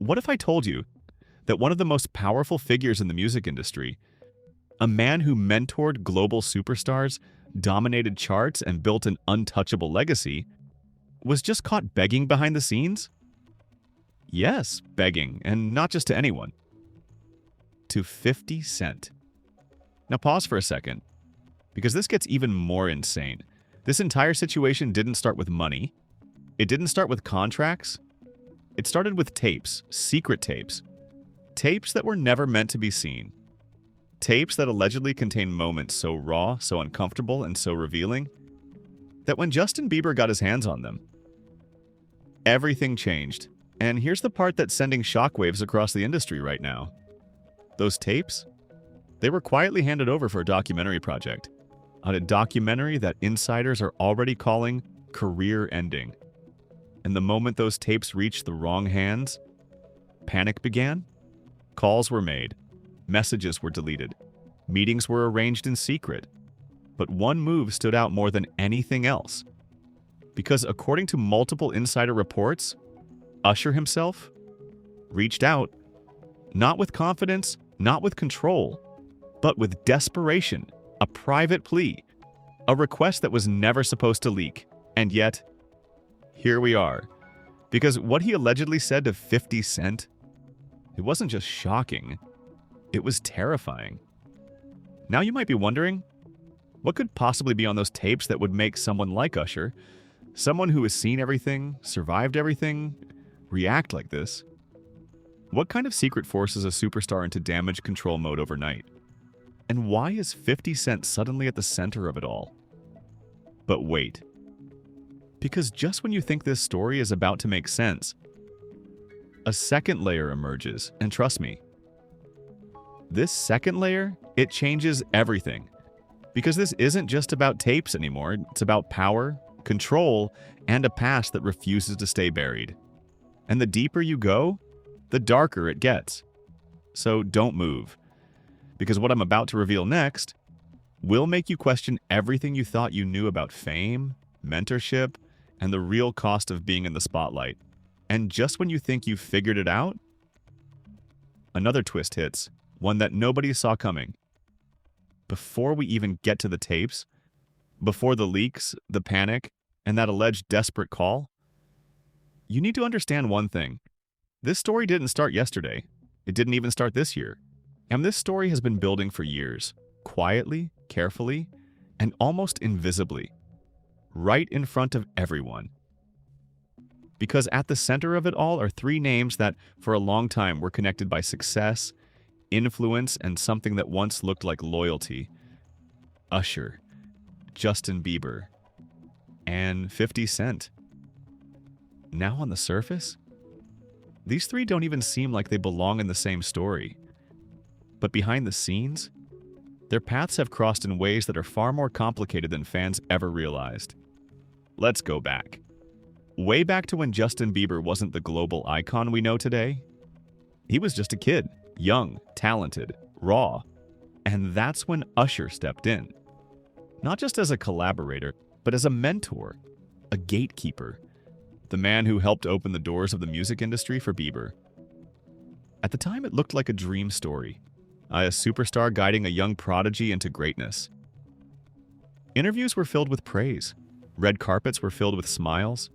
What if I told you that one of the most powerful figures in the music industry, a man who mentored global superstars, dominated charts, and built an untouchable legacy, was just caught begging behind the scenes? Yes, begging, and not just to anyone. To 50 Cent. Now pause for a second, because this gets even more insane. This entire situation didn't start with money. It didn't start with contracts. It started with tapes, secret tapes. Tapes that were never meant to be seen. Tapes that allegedly contained moments so raw, so uncomfortable, and so revealing that when Justin Bieber got his hands on them, everything changed. And here's the part that's sending shockwaves across the industry right now. Those tapes, they were quietly handed over for a documentary project, on a documentary that insiders are already calling career-ending. And the moment those tapes reached the wrong hands, panic began. Calls were made, messages were deleted, meetings were arranged in secret. But one move stood out more than anything else. Because according to multiple insider reports, Usher himself reached out, not with confidence, not with control, but with desperation, a private plea, a request that was never supposed to leak. And yet, here we are. Because what he allegedly said to 50 Cent, it wasn't just shocking, it was terrifying. Now you might be wondering, what could possibly be on those tapes that would make someone like Usher, someone who has seen everything, survived everything, react like this? What kind of secret forces a superstar into damage control mode overnight? And why is 50 Cent suddenly at the center of it all? But wait. Because just when you think this story is about to make sense, a second layer emerges, and trust me, this second layer, it changes everything. Because this isn't just about tapes anymore, it's about power, control, and a past that refuses to stay buried. And the deeper you go, the darker it gets. So don't move. Because what I'm about to reveal next will make you question everything you thought you knew about fame, mentorship, and the real cost of being in the spotlight. And just when you think you've figured it out, another twist hits, one that nobody saw coming. Before we even get to the tapes, before the leaks, the panic, and that alleged desperate call, you need to understand one thing. This story didn't start yesterday. It didn't even start this year. And this story has been building for years, quietly, carefully, and almost invisibly, right in front of everyone. Because at the center of it all are three names that, for a long time, were connected by success, influence, and something that once looked like loyalty. Usher, Justin Bieber, and 50 Cent. Now on the surface, these three don't even seem like they belong in the same story. But behind the scenes, their paths have crossed in ways that are far more complicated than fans ever realized. Let's go back. Way back to when Justin Bieber wasn't the global icon we know today. He was just a kid, young, talented, raw. And that's when Usher stepped in. Not just as a collaborator, but as a mentor, a gatekeeper, the man who helped open the doors of the music industry for Bieber. At the time, it looked like a dream story, a superstar guiding a young prodigy into greatness. Interviews were filled with praise. Red carpets were filled with smiles.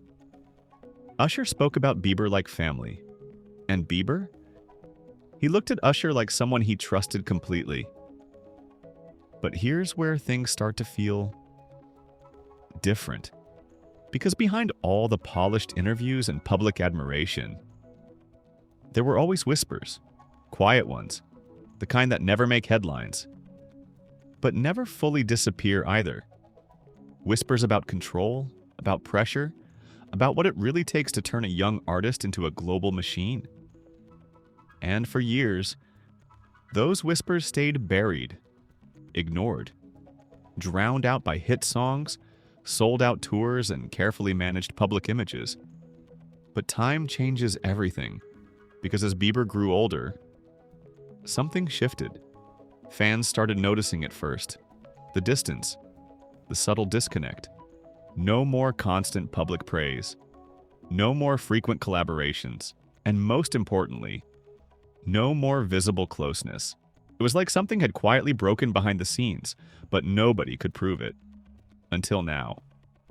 Usher spoke about Bieber like family. And Bieber? He looked at Usher like someone he trusted completely. But here's where things start to feel different. Because behind all the polished interviews and public admiration, there were always whispers, quiet ones, the kind that never make headlines, but never fully disappear either. Whispers about control, about pressure, about what it really takes to turn a young artist into a global machine. And for years, those whispers stayed buried, ignored, drowned out by hit songs, sold-out tours, and carefully managed public images. But time changes everything, because as Bieber grew older, something shifted. Fans started noticing it first. The distance, the subtle disconnect. No more constant public praise. No more frequent collaborations. And most importantly, no more visible closeness. It was like something had quietly broken behind the scenes, but nobody could prove it. Until now.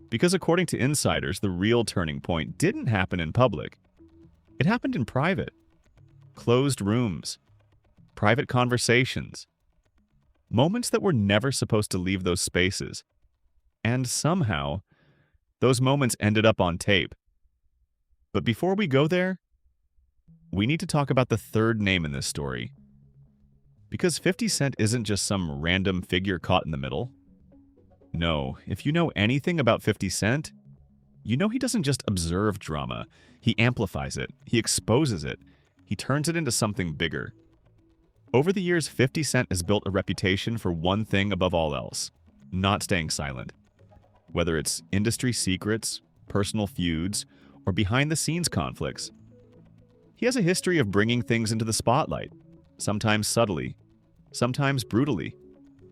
Because according to insiders, the real turning point didn't happen in public. It happened in private. Closed rooms. Private conversations. Moments that were never supposed to leave those spaces. And somehow, those moments ended up on tape. But before we go there, we need to talk about the third name in this story. Because 50 Cent isn't just some random figure caught in the middle. No, if you know anything about 50 Cent, you know he doesn't just observe drama. He amplifies it. He exposes it. He turns it into something bigger. Over the years, 50 Cent has built a reputation for one thing above all else: not staying silent. Whether it's industry secrets, personal feuds, or behind-the-scenes conflicts. He has a history of bringing things into the spotlight, sometimes subtly, sometimes brutally,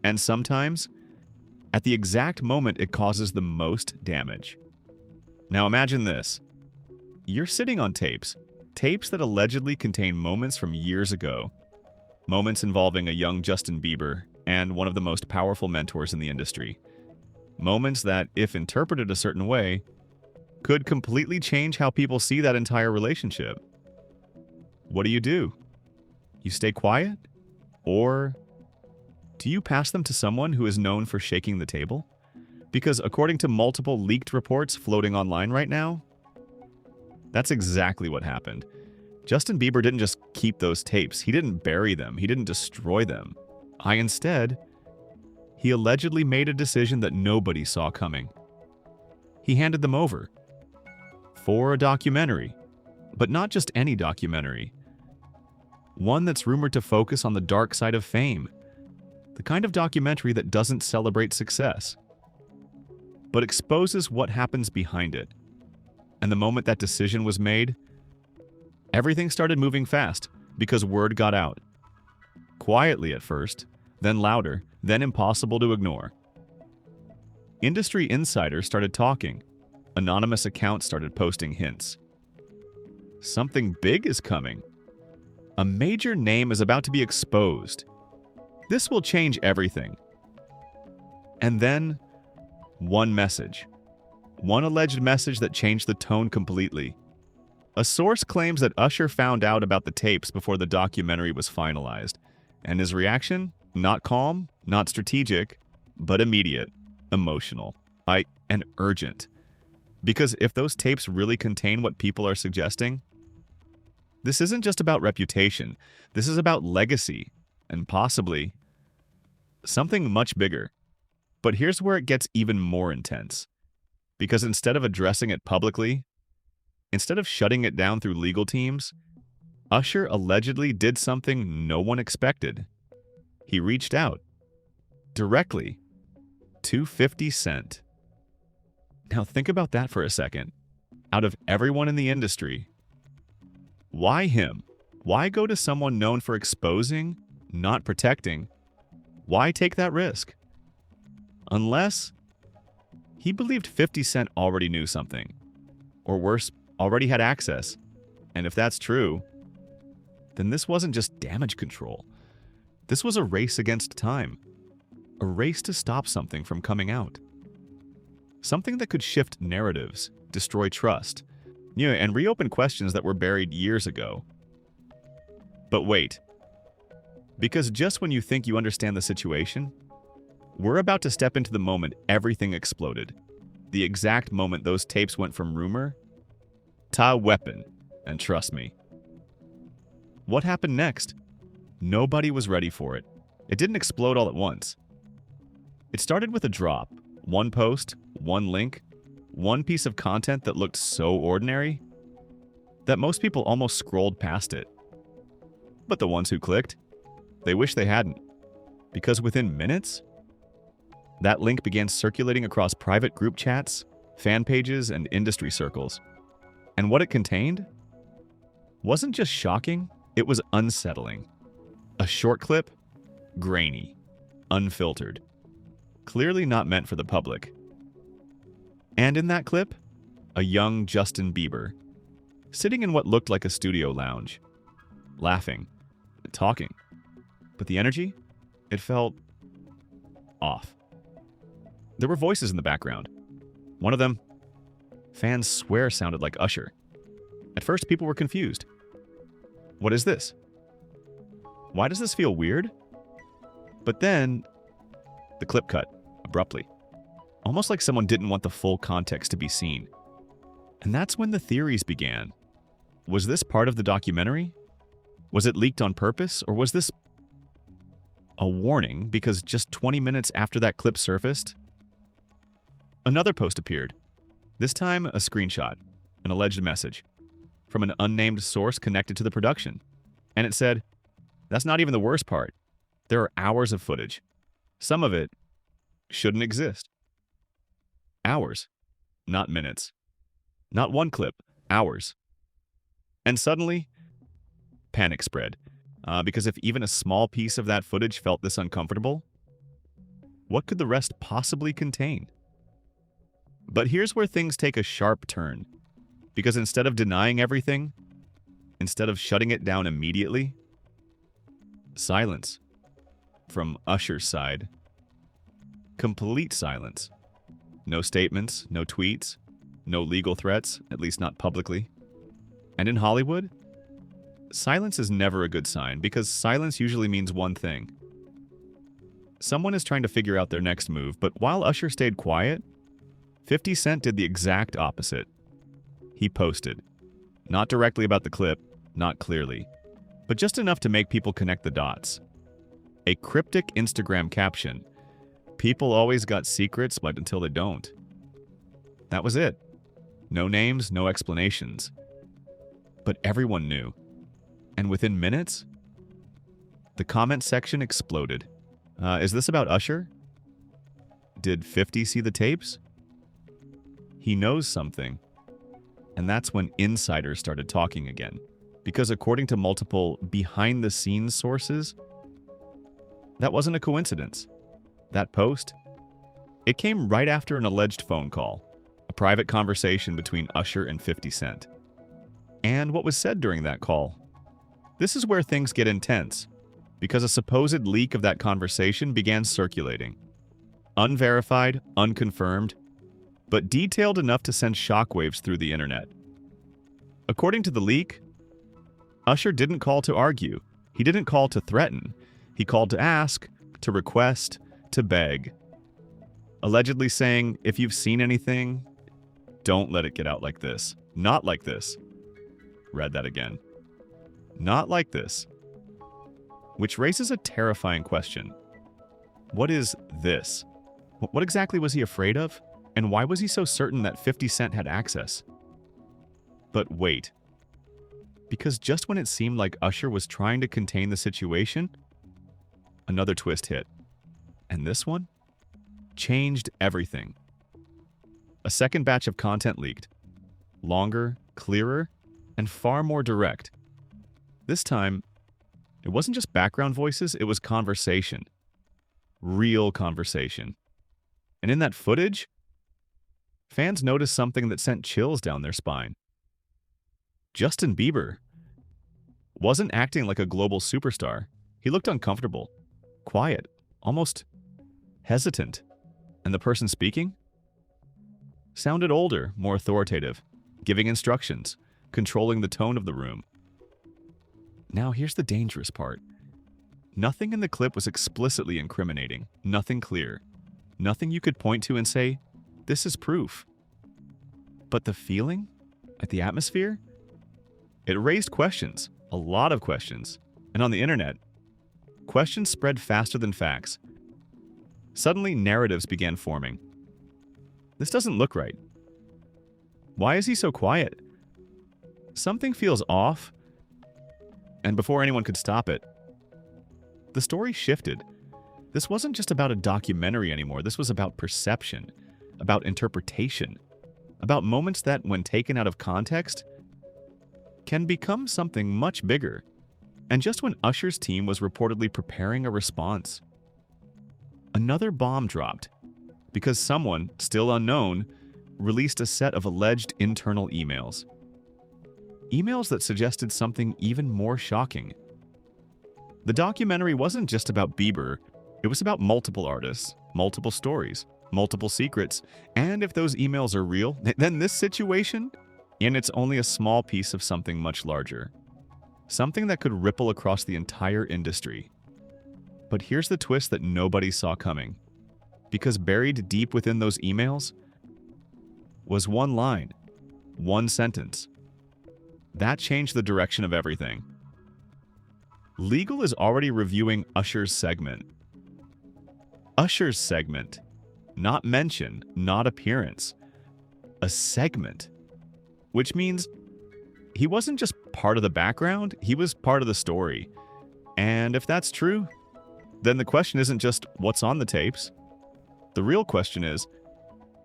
and sometimes at the exact moment it causes the most damage. Now imagine this. You're sitting on tapes that allegedly contain moments from years ago. Moments involving a young Justin Bieber and one of the most powerful mentors in the industry. Moments that, if interpreted a certain way, could completely change how people see that entire relationship. What do? You stay quiet? Or do you pass them to someone who is known for shaking the table? Because according to multiple leaked reports floating online right now, that's exactly what happened. Justin Bieber didn't just keep those tapes. He didn't bury them. He didn't destroy them. Instead, he allegedly made a decision that nobody saw coming. He handed them over for a documentary, but not just any documentary. One that's rumored to focus on the dark side of fame, the kind of documentary that doesn't celebrate success, but exposes what happens behind it. And the moment that decision was made, everything started moving fast because word got out. Quietly at first, then louder, then impossible to ignore. Industry insiders started talking. Anonymous accounts started posting hints. Something big is coming. A major name is about to be exposed. This will change everything. And then, one message. One alleged message that changed the tone completely. A source claims that Usher found out about the tapes before the documentary was finalized. And his reaction? Not calm, not strategic, but immediate, emotional, and urgent. Because if those tapes really contain what people are suggesting, this isn't just about reputation. This is about legacy, and possibly something much bigger. But here's where it gets even more intense. Because instead of addressing it publicly, instead of shutting it down through legal teams, Usher allegedly did something no one expected. He reached out, directly, to 50 Cent. Now think about that for a second. Out of everyone in the industry, why him? Why go to someone known for exposing, not protecting? Why take that risk? Unless he believed 50 Cent already knew something. Or worse, already had access. And if that's true, then this wasn't just damage control. This was a race against time. A race to stop something from coming out. Something that could shift narratives, destroy trust, and reopen questions that were buried years ago. But wait. Because just when you think you understand the situation, we're about to step into the moment everything exploded. The exact moment those tapes went from rumor to weapon. And trust me. What happened next? Nobody was ready for it. It didn't explode all at once. It started with a drop. One post, one link, one piece of content that looked so ordinary that most people almost scrolled past it. But the ones who clicked, they wish they hadn't. Because within minutes, that link began circulating across private group chats, fan pages, and industry circles. And what it contained wasn't just shocking, it was unsettling. A short clip, grainy, unfiltered, clearly not meant for the public. And in that clip, a young Justin Bieber, sitting in what looked like a studio lounge, laughing, talking. But the energy, it felt off. There were voices in the background. One of them, fans swear sounded like Usher. At first, people were confused. What is this? Why does this feel weird? But then, the clip cut, abruptly. Almost like someone didn't want the full context to be seen. And that's when the theories began. Was this part of the documentary? Was it leaked on purpose? Or was this a warning because just 20 minutes after that clip surfaced, another post appeared. This time, a screenshot, an alleged message, from an unnamed source connected to the production. And it said, that's not even the worst part. There are hours of footage. Some of it shouldn't exist. Hours, not minutes. Not one clip, hours. And suddenly, panic spread. Because if even a small piece of that footage felt this uncomfortable, what could the rest possibly contain? But here's where things take a sharp turn. Because instead of denying everything, instead of shutting it down immediately, silence. From Usher's side. Complete silence. No statements, no tweets, no legal threats, at least not publicly. And in Hollywood, silence is never a good sign because silence usually means one thing. Someone is trying to figure out their next move, but while Usher stayed quiet, 50 Cent did the exact opposite. He posted. Not directly about the clip, not clearly, but just enough to make people connect the dots. A cryptic Instagram caption. People always got secrets, but until they don't. That was it. No names, no explanations. But everyone knew. And within minutes, the comment section exploded. Is this about Usher? Did 50 see the tapes? He knows something. And that's when insiders started talking again. Because according to multiple behind-the-scenes sources, that wasn't a coincidence. That post, it came right after an alleged phone call, a private conversation between Usher and 50 Cent. And what was said during that call. This is where things get intense, because a supposed leak of that conversation began circulating. Unverified, unconfirmed, but detailed enough to send shockwaves through the internet. According to the leak, Usher didn't call to argue. He didn't call to threaten. He called to ask, to request, to beg. Allegedly saying, if you've seen anything, don't let it get out like this. Not like this. Read that again. Not like this. Which raises a terrifying question. What is this? What exactly was he afraid of? And why was he so certain that 50 Cent had access? But wait. Because just when it seemed like Usher was trying to contain the situation, another twist hit. And this one changed everything. A second batch of content leaked. Longer, clearer, and far more direct. This time, it wasn't just background voices, it was conversation. Real conversation. And in that footage, fans noticed something that sent chills down their spine. Justin Bieber wasn't acting like a global superstar. He looked uncomfortable, quiet, almost hesitant. And the person speaking sounded older, more authoritative, giving instructions, controlling the tone of the room. Now here's the dangerous part. Nothing in the clip was explicitly incriminating, nothing clear, nothing you could point to and say, this is proof. But the feeling, like the atmosphere, it raised questions, a lot of questions. And on the internet, questions spread faster than facts. Suddenly, narratives began forming. This doesn't look right. Why is he so quiet? Something feels off. And before anyone could stop it, the story shifted. This wasn't just about a documentary anymore. This was about perception, about interpretation, about moments that, when taken out of context, can become something much bigger. And just when Usher's team was reportedly preparing a response, another bomb dropped because someone, still unknown, released a set of alleged internal emails. emails that suggested something even more shocking. The documentary wasn't just about Bieber, it was about multiple artists, multiple stories, multiple secrets, and if those emails are real, then this situation, and it's only a small piece of something much larger. Something that could ripple across the entire industry. But here's the twist that nobody saw coming. Because buried deep within those emails was one line, one sentence. That changed the direction of everything. Legal is already reviewing Usher's segment. Usher's segment. Not mention, not appearance. A segment. Which means he wasn't just part of the background, he was part of the story. And if that's true, then the question isn't just what's on the tapes. The real question is,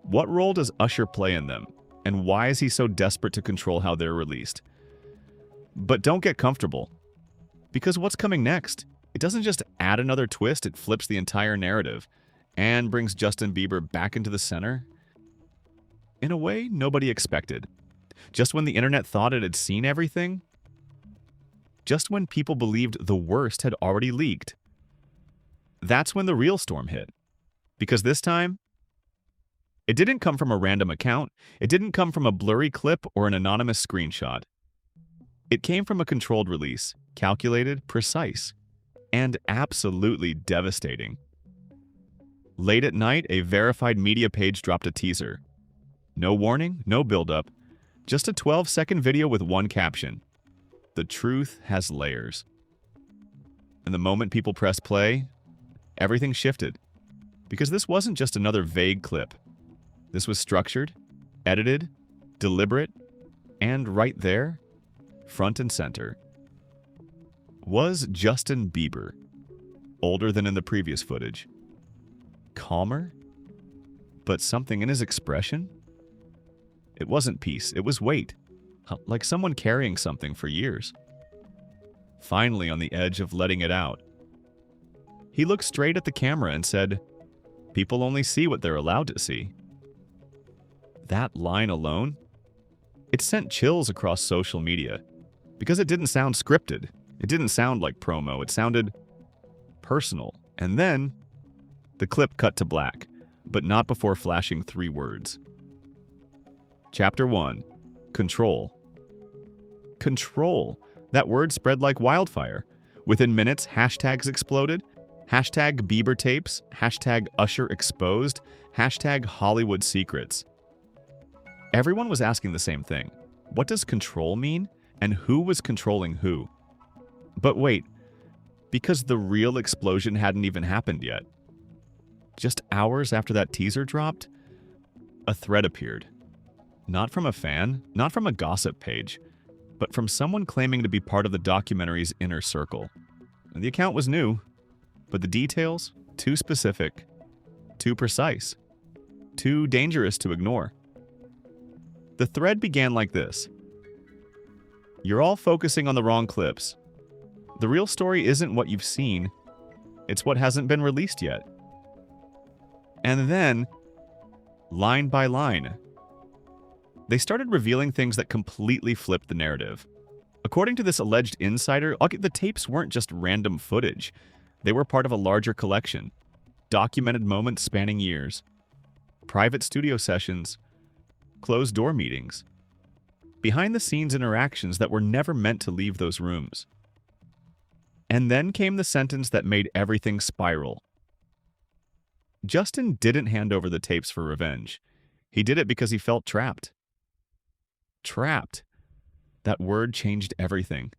what role does Usher play in them? And why is he so desperate to control how they're released? But don't get comfortable. Because what's coming next? It doesn't just add another twist, it flips the entire narrative and brings Justin Bieber back into the center in a way nobody expected. Just when the internet thought it had seen everything, just when people believed the worst had already leaked, that's when the real storm hit. Because this time, it didn't come from a random account, it didn't come from a blurry clip or an anonymous screenshot. It came from a controlled release, calculated, precise, and absolutely devastating. Late at night, a verified media page dropped a teaser. No warning, no build-up, just a 12-second video with one caption. The truth has layers. And the moment people pressed play, everything shifted. Because this wasn't just another vague clip. This was structured, edited, deliberate, and right there, front and center, was Justin Bieber. Older than in the previous footage. Calmer? But something in his expression? It wasn't peace, it was weight. Like someone carrying something for years. Finally on the edge of letting it out. He looked straight at the camera and said, "People only see what they're allowed to see." That line alone, it sent chills across social media. Because it didn't sound scripted. It didn't sound like promo. It sounded personal. And then, the clip cut to black, but not before flashing 3 words. Chapter 1. Control. Control. That word spread like wildfire. Within minutes, hashtags exploded. Hashtag Bieber tapes. Hashtag Usher exposed. Hashtag Hollywood secrets. Everyone was asking the same thing. What does control mean? And who was controlling who? But wait, because the real explosion hadn't even happened yet. Just hours after that teaser dropped, a thread appeared. Not from a fan, not from a gossip page, but from someone claiming to be part of the documentary's inner circle. And the account was new, but the details, too specific, too precise, too dangerous to ignore. The thread began like this. You're all focusing on the wrong clips. The real story isn't what you've seen, it's what hasn't been released yet. And then, line by line, they started revealing things that completely flipped the narrative. According to this alleged insider, the tapes weren't just random footage. They were part of a larger collection. Documented moments spanning years. Private studio sessions. Closed-door meetings. Behind-the-scenes interactions that were never meant to leave those rooms. And then came the sentence that made everything spiral. Justin didn't hand over the tapes for revenge. He did it because he felt trapped. Trapped. That word changed everything.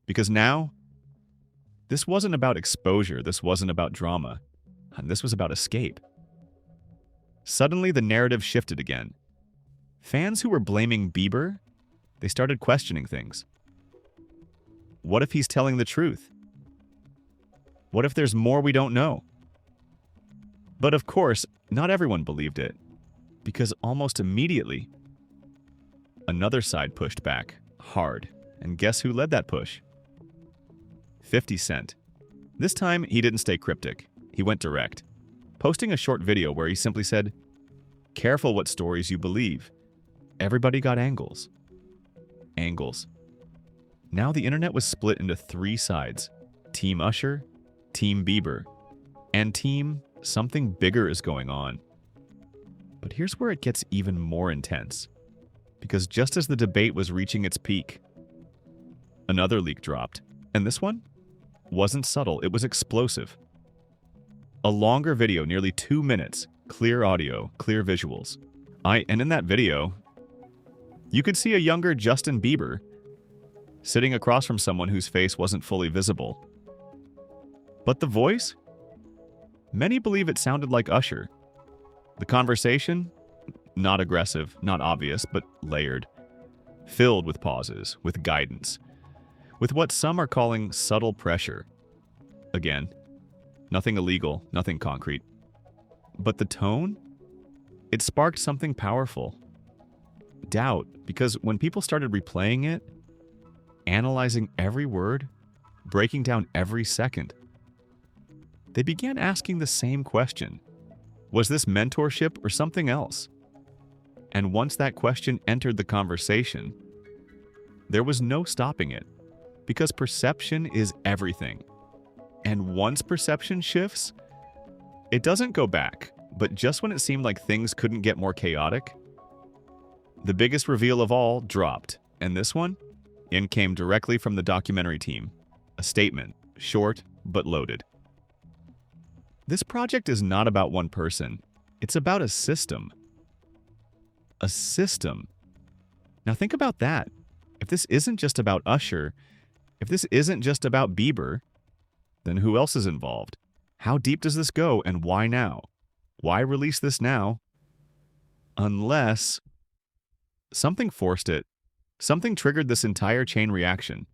Because now, this wasn't about exposure, this wasn't about drama, and this was about escape. Suddenly, the narrative shifted again. Fans who were blaming Bieber, they started questioning things. What if he's telling the truth? What if there's more we don't know? But of course, not everyone believed it, because almost immediately, another side pushed back, hard, and guess who led that push? 50 Cent. This time, he didn't stay cryptic, he went direct, posting a short video where he simply said, "Careful what stories you believe. Everybody got angles." Angles. Now the internet was split into three sides: Team Usher, Team Bieber, and Team Something Bigger is going on. But here's where it gets even more intense. Because just as the debate was reaching its peak, another leak dropped. And this one wasn't subtle, it was explosive. A longer video, nearly 2 minutes, clear audio, clear visuals. And in that video, you could see a younger Justin Bieber sitting across from someone whose face wasn't fully visible. But the voice? Many believe it sounded like Usher. The conversation? Not aggressive, not obvious, but layered. Filled with pauses, with guidance. With what some are calling subtle pressure. Again, nothing illegal, nothing concrete. But the tone? It sparked something powerful. Doubt, because when people started replaying it, analyzing every word, breaking down every second, they began asking the same question. Was this mentorship or something else? And once that question entered the conversation, there was no stopping it, because perception is everything. And once perception shifts, it doesn't go back, but just when it seemed like things couldn't get more chaotic, the biggest reveal of all dropped, and this one came directly from the documentary team. A statement, short but loaded. This project is not about one person, it's about a system. A system. Now think about that. If this isn't just about Usher, if this isn't just about Bieber, then who else is involved? How deep does this go, and why now? Why release this now? Unless something forced it. Something triggered this entire chain reaction.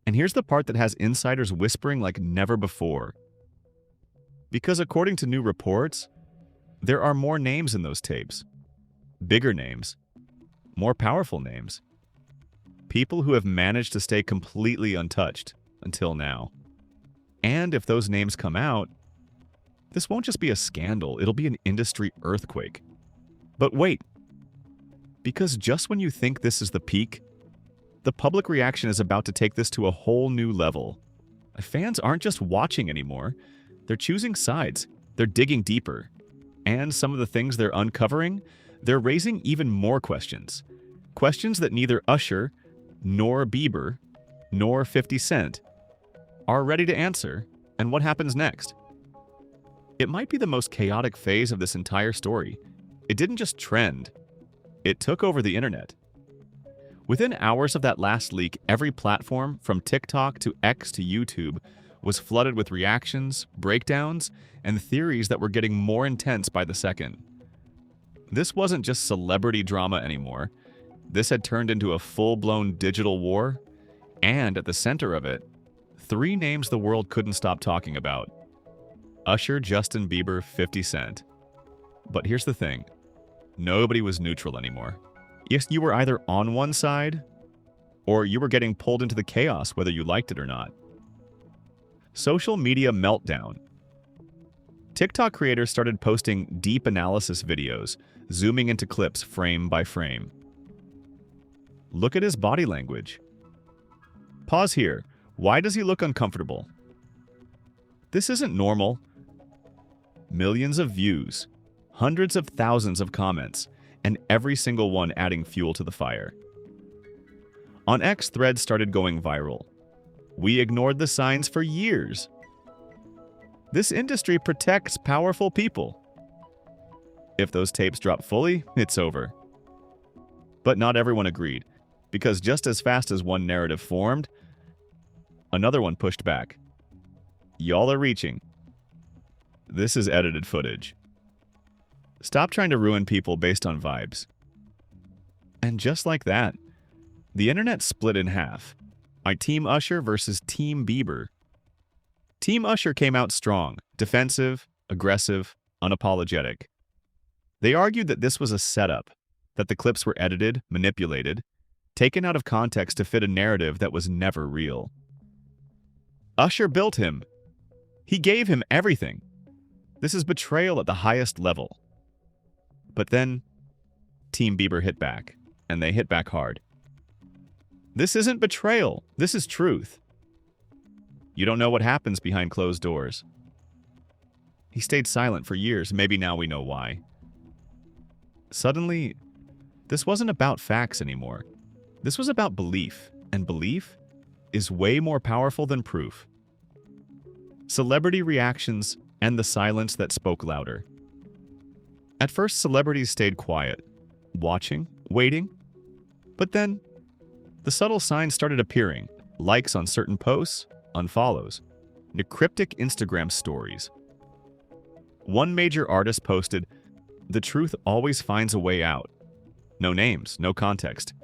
And here's the part that has insiders whispering like never before. Because according to new reports, there are more names in those tapes. Bigger names. More powerful names. People who have managed to stay completely untouched until now. And if those names come out, this won't just be a scandal, it'll be an industry earthquake. But wait, because just when you think this is the peak, the public reaction is about to take this to a whole new level. Fans aren't just watching anymore, they're choosing sides, they're digging deeper. And some of the things they're uncovering, they're raising even more questions. Questions that neither Usher, nor Bieber, nor 50 Cent are ready to answer. And what happens next? It might be the most chaotic phase of this entire story. It didn't just trend, it took over the internet. Within hours of that last leak, every platform, from TikTok to X to YouTube, was flooded with reactions, breakdowns, and theories that were getting more intense by the second. This wasn't just celebrity drama anymore. This had turned into a full-blown digital war, and at the center of it, three names the world couldn't stop talking about. Usher, Justin Bieber, 50 Cent. But here's the thing. Nobody was neutral anymore. Yes, you were either on one side, or you were getting pulled into the chaos whether you liked it or not. Social media meltdown. TikTok creators started posting deep analysis videos, zooming into clips frame by frame. Look at his body language. Pause here. Why does he look uncomfortable? This isn't normal. Millions of views, hundreds of thousands of comments, and every single one adding fuel to the fire. On X, threads started going viral. We ignored the signs for years. This industry protects powerful people. If those tapes drop fully, it's over. But not everyone agreed, because just as fast as one narrative formed, another one pushed back. Y'all are reaching. This is edited footage. Stop trying to ruin people based on vibes. And just like that, the internet split in half. Team Usher versus Team Bieber. Team Usher came out strong, defensive, aggressive, unapologetic. They argued that this was a setup, that the clips were edited, manipulated, taken out of context to fit a narrative that was never real. Usher built him. He gave him everything. This is betrayal at the highest level. But then, Team Bieber hit back, and they hit back hard. This isn't betrayal. This is truth. You don't know what happens behind closed doors. He stayed silent for years. Maybe now we know why. Suddenly, this wasn't about facts anymore. This was about belief, and belief is way more powerful than proof. Celebrity reactions and the silence that spoke louder. At first, celebrities stayed quiet, watching, waiting. But then, the subtle signs started appearing. Likes on certain posts, unfollows, and cryptic Instagram stories. One major artist posted, "The truth always finds a way out." No names, no context,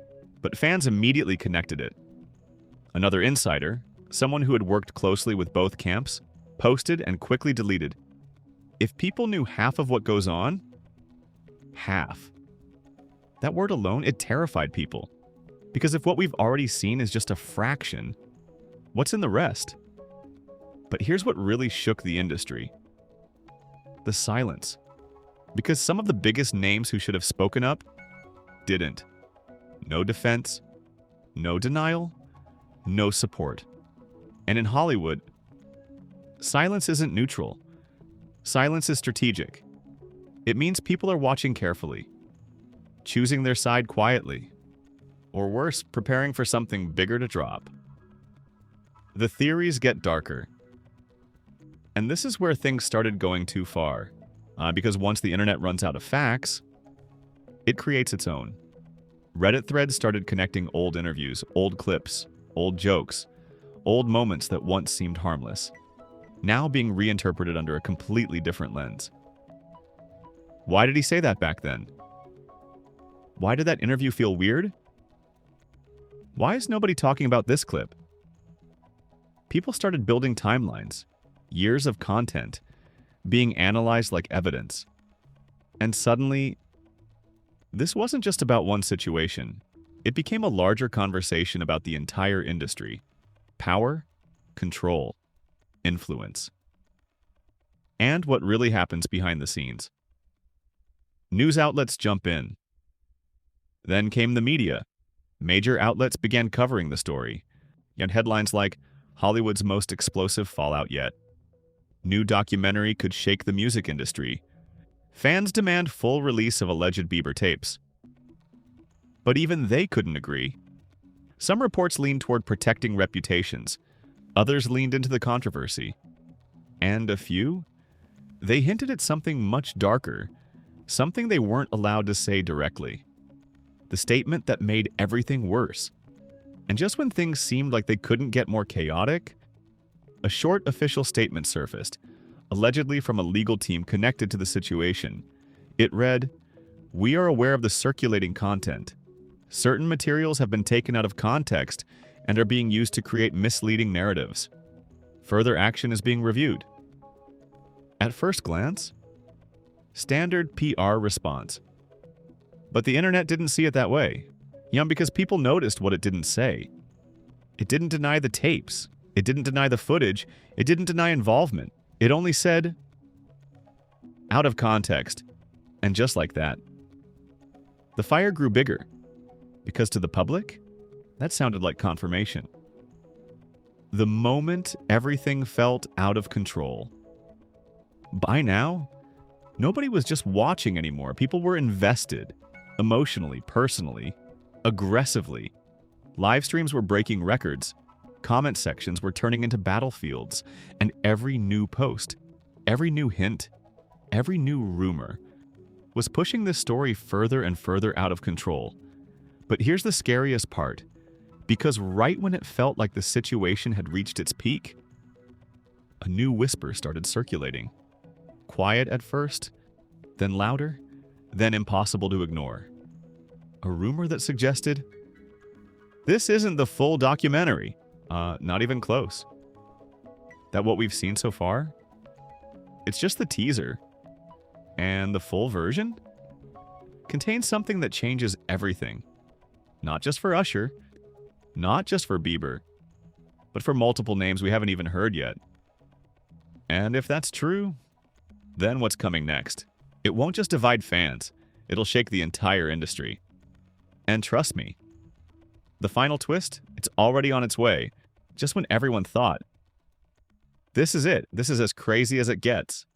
but fans immediately connected it. Another insider, someone who had worked closely with both camps, posted and quickly deleted. If people knew half of what goes on, half. That word alone, it terrified people. Because if what we've already seen is just a fraction, what's in the rest? But here's what really shook the industry. The silence. Because some of the biggest names who should have spoken up didn't. No defense, no denial, no support. And in Hollywood, silence isn't neutral. Silence is strategic. It means people are watching carefully, choosing their side quietly, or worse, preparing for something bigger to drop. The theories get darker. And this is where things started going too far. Because once the internet runs out of facts, it creates its own. Reddit threads started connecting old interviews, old clips, old jokes, old moments that once seemed harmless, now being reinterpreted under a completely different lens. Why did he say that back then? Why did that interview feel weird? Why is nobody talking about this clip? People started building timelines, years of content, being analyzed like evidence. And suddenly, this wasn't just about one situation. It became a larger conversation about the entire industry. Power, control, influence. And what really happens behind the scenes. News outlets jump in. Then came the media. Major outlets began covering the story. Yet headlines like, "Hollywood's most explosive fallout yet." "New documentary could shake the music industry." "Fans demand full release of alleged Bieber tapes." But even they couldn't agree. Some reports leaned toward protecting reputations. Others leaned into the controversy. And a few? They hinted at something much darker, something they weren't allowed to say directly. The statement that made everything worse. And just when things seemed like they couldn't get more chaotic, a short official statement surfaced, allegedly from a legal team connected to the situation. It read, "We are aware of the circulating content. Certain materials have been taken out of context and are being used to create misleading narratives. Further action is being reviewed." At first glance, standard PR response. But the internet didn't see it that way. Because people noticed what it didn't say. It didn't deny the tapes. It didn't deny the footage. It didn't deny involvement. It only said, "out of context." And just like that, the fire grew bigger. Because to the public, that sounded like confirmation. The moment everything felt out of control. By now, nobody was just watching anymore. People were invested, emotionally, personally, aggressively. Live streams were breaking records. Comment sections were turning into battlefields. And every new post, every new hint, every new rumor was pushing this story further and further out of control. But here's the scariest part. Because right when it felt like the situation had reached its peak, a new whisper started circulating. Quiet at first, then louder, then impossible to ignore. A rumor that suggested, "This isn't the full documentary." Not even close. That what we've seen so far, it's just the teaser. And the full version contains something that changes everything. Not just for Usher, not just for Bieber, but for multiple names we haven't even heard yet. And if that's true, then what's coming next? It won't just divide fans, it'll shake the entire industry. And trust me, The final twist? It's already on its way, just when everyone thought, this is it, this is as crazy as it gets.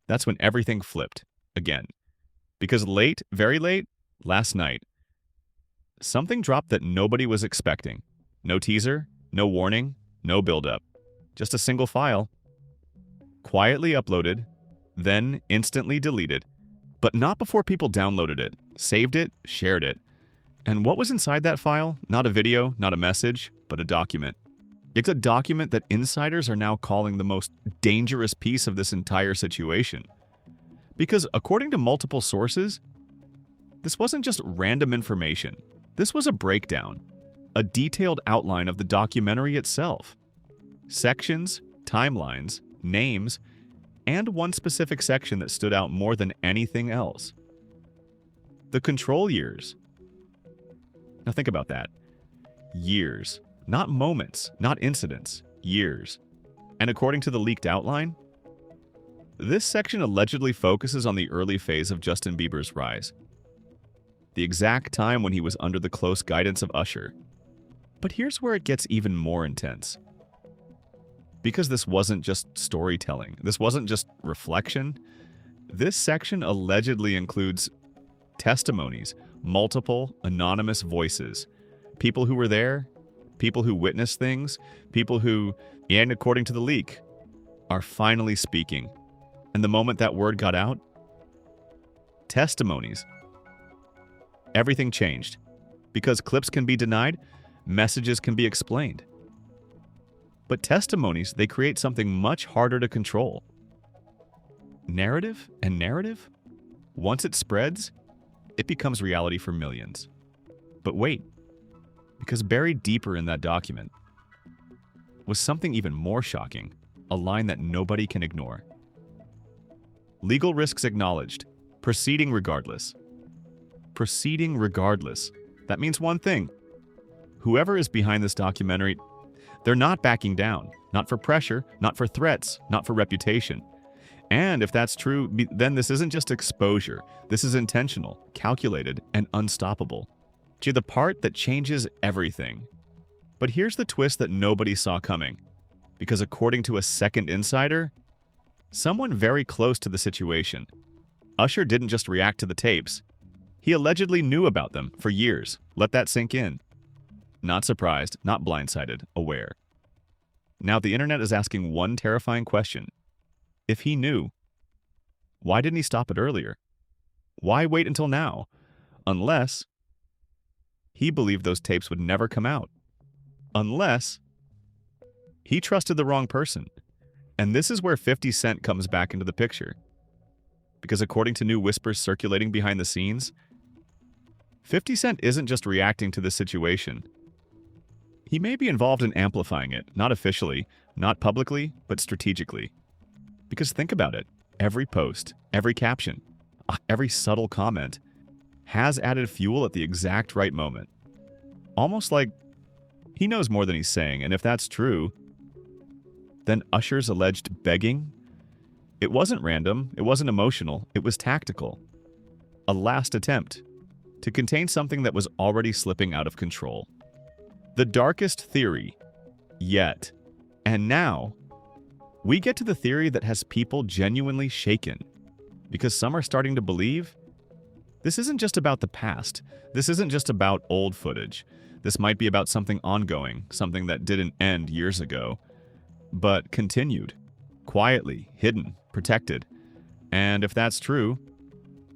That's when everything flipped, again. Because late, very late, last night, something dropped that nobody was expecting. No teaser, no warning, no build-up. Just a single file. Quietly uploaded, then instantly deleted. But not before people downloaded it, saved it, shared it. And what was inside that file? Not a video, not a message, but a document. It's a document that insiders are now calling the most dangerous piece of this entire situation. Because according to multiple sources, this wasn't just random information. This was a breakdown, a detailed outline of the documentary itself. Sections, timelines, names, and one specific section that stood out more than anything else. The control years. Now think about that. Years. Not moments, not incidents. Years. And according to the leaked outline, this section allegedly focuses on the early phase of Justin Bieber's rise. The exact time when he was under the close guidance of Usher. But here's where it gets even more intense. Because this wasn't just storytelling, this wasn't just reflection, this section allegedly includes testimonies, multiple anonymous voices, people who were there, people who witnessed things, people who, and according to the leak, are finally speaking. And the moment that word got out, testimonies. Everything changed. Because clips can be denied, messages can be explained. But testimonies, they create something much harder to control. Narrative and narrative? Once it spreads, it becomes reality for millions. But wait, because buried deeper in that document was something even more shocking, a line that nobody can ignore. Legal risks acknowledged, proceeding regardless. Proceeding regardless. That means one thing. Whoever is behind this documentary, they're not backing down. Not for pressure, not for threats, not for reputation. And if that's true, then this isn't just exposure. This is intentional, calculated, and unstoppable. To the part that changes everything. But here's the twist that nobody saw coming. Because according to a second insider, someone very close to the situation, Usher didn't just react to the tapes. He allegedly knew about them for years. Let that sink in. Not surprised, not blindsided, aware. Now the internet is asking one terrifying question. If he knew, why didn't he stop it earlier? Why wait until now? Unless he believed those tapes would never come out. Unless he trusted the wrong person. And this is where 50 Cent comes back into the picture. Because according to new whispers circulating behind the scenes, 50 Cent isn't just reacting to this situation. He may be involved in amplifying it, not officially, not publicly, but strategically. Because think about it, every post, every caption, every subtle comment has added fuel at the exact right moment. Almost like he knows more than he's saying, and if that's true, then Usher's alleged begging, it wasn't random, it wasn't emotional, it was tactical. A last attempt to contain something that was already slipping out of control. The darkest theory yet. And now, we get to the theory that has people genuinely shaken. Because some are starting to believe this isn't just about the past. This isn't just about old footage. This might be about something ongoing, something that didn't end years ago, but continued, quietly, hidden, protected. And if that's true,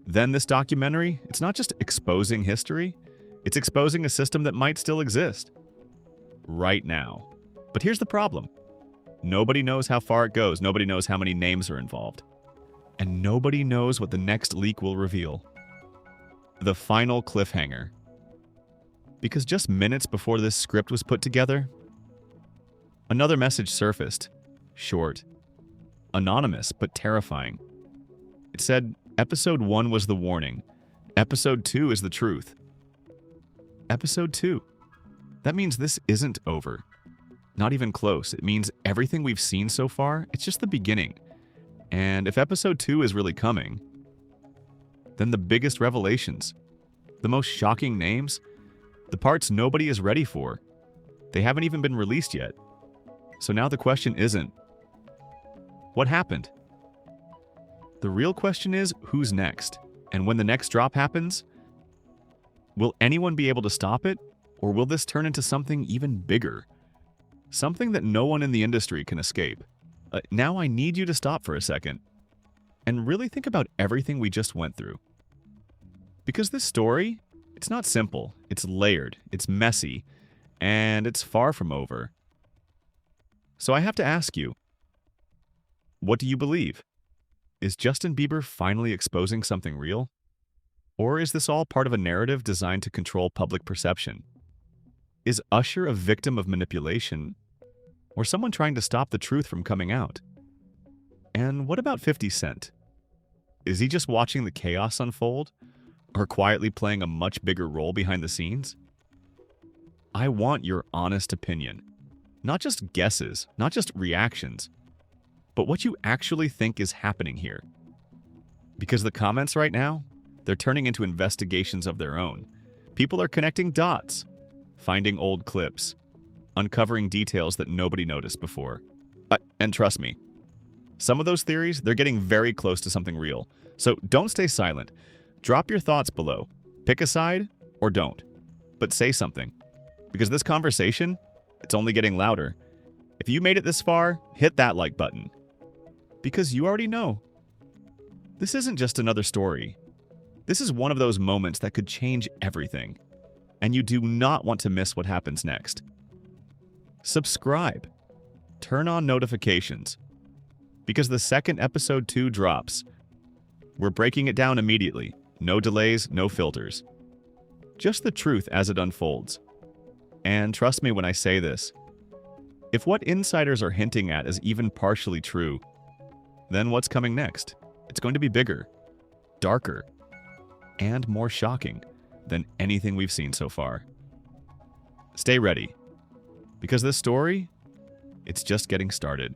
then this documentary, it's not just exposing history, it's exposing a system that might still exist. Right now. But here's the problem. Nobody knows how far it goes. Nobody knows how many names are involved. And nobody knows what the next leak will reveal. The final cliffhanger. Because just minutes before this script was put together, another message surfaced. Short. Anonymous, but terrifying. It said, Episode 1 was the warning. Episode 2 is the truth. Episode 2. That means this isn't over. Not even close. It means everything we've seen so far, it's just the beginning. And if Episode 2 is really coming, then the biggest revelations, the most shocking names, The parts nobody is ready for. They haven't even been released yet. So now the question isn't, what happened? The real question is, who's next? And when the next drop happens, will anyone be able to stop it? Or will this turn into something even bigger? Something that no one in the industry can escape. Now I need you to stop for a second and really think about everything we just went through. Because this story, it's not simple, it's layered, it's messy, and it's far from over. So I have to ask you, what do you believe? Is Justin Bieber finally exposing something real? Or is this all part of a narrative designed to control public perception? Is Usher a victim of manipulation, or someone trying to stop the truth from coming out? And what about 50 Cent? Is he just watching the chaos unfold, or quietly playing a much bigger role behind the scenes? I want your honest opinion. Not just guesses, not just reactions, but what you actually think is happening here. Because the comments right now, they're turning into investigations of their own. People are connecting dots, finding old clips, uncovering details that nobody noticed before. And trust me, some of those theories, they're getting very close to something real. So don't stay silent. Drop your thoughts below. Pick a side or don't. But say something. Because this conversation, it's only getting louder. If you made it this far, hit that like button. Because you already know. This isn't just another story. This is one of those moments that could change everything. And you do not want to miss what happens next. Subscribe. Turn on notifications. Because the second episode 2 drops, we're breaking it down immediately. No delays, no filters. Just the truth as it unfolds. And trust me when I say this, if what insiders are hinting at is even partially true, then what's coming next? It's going to be bigger, darker, and more shocking than anything we've seen so far. Stay ready, because this story, it's just getting started.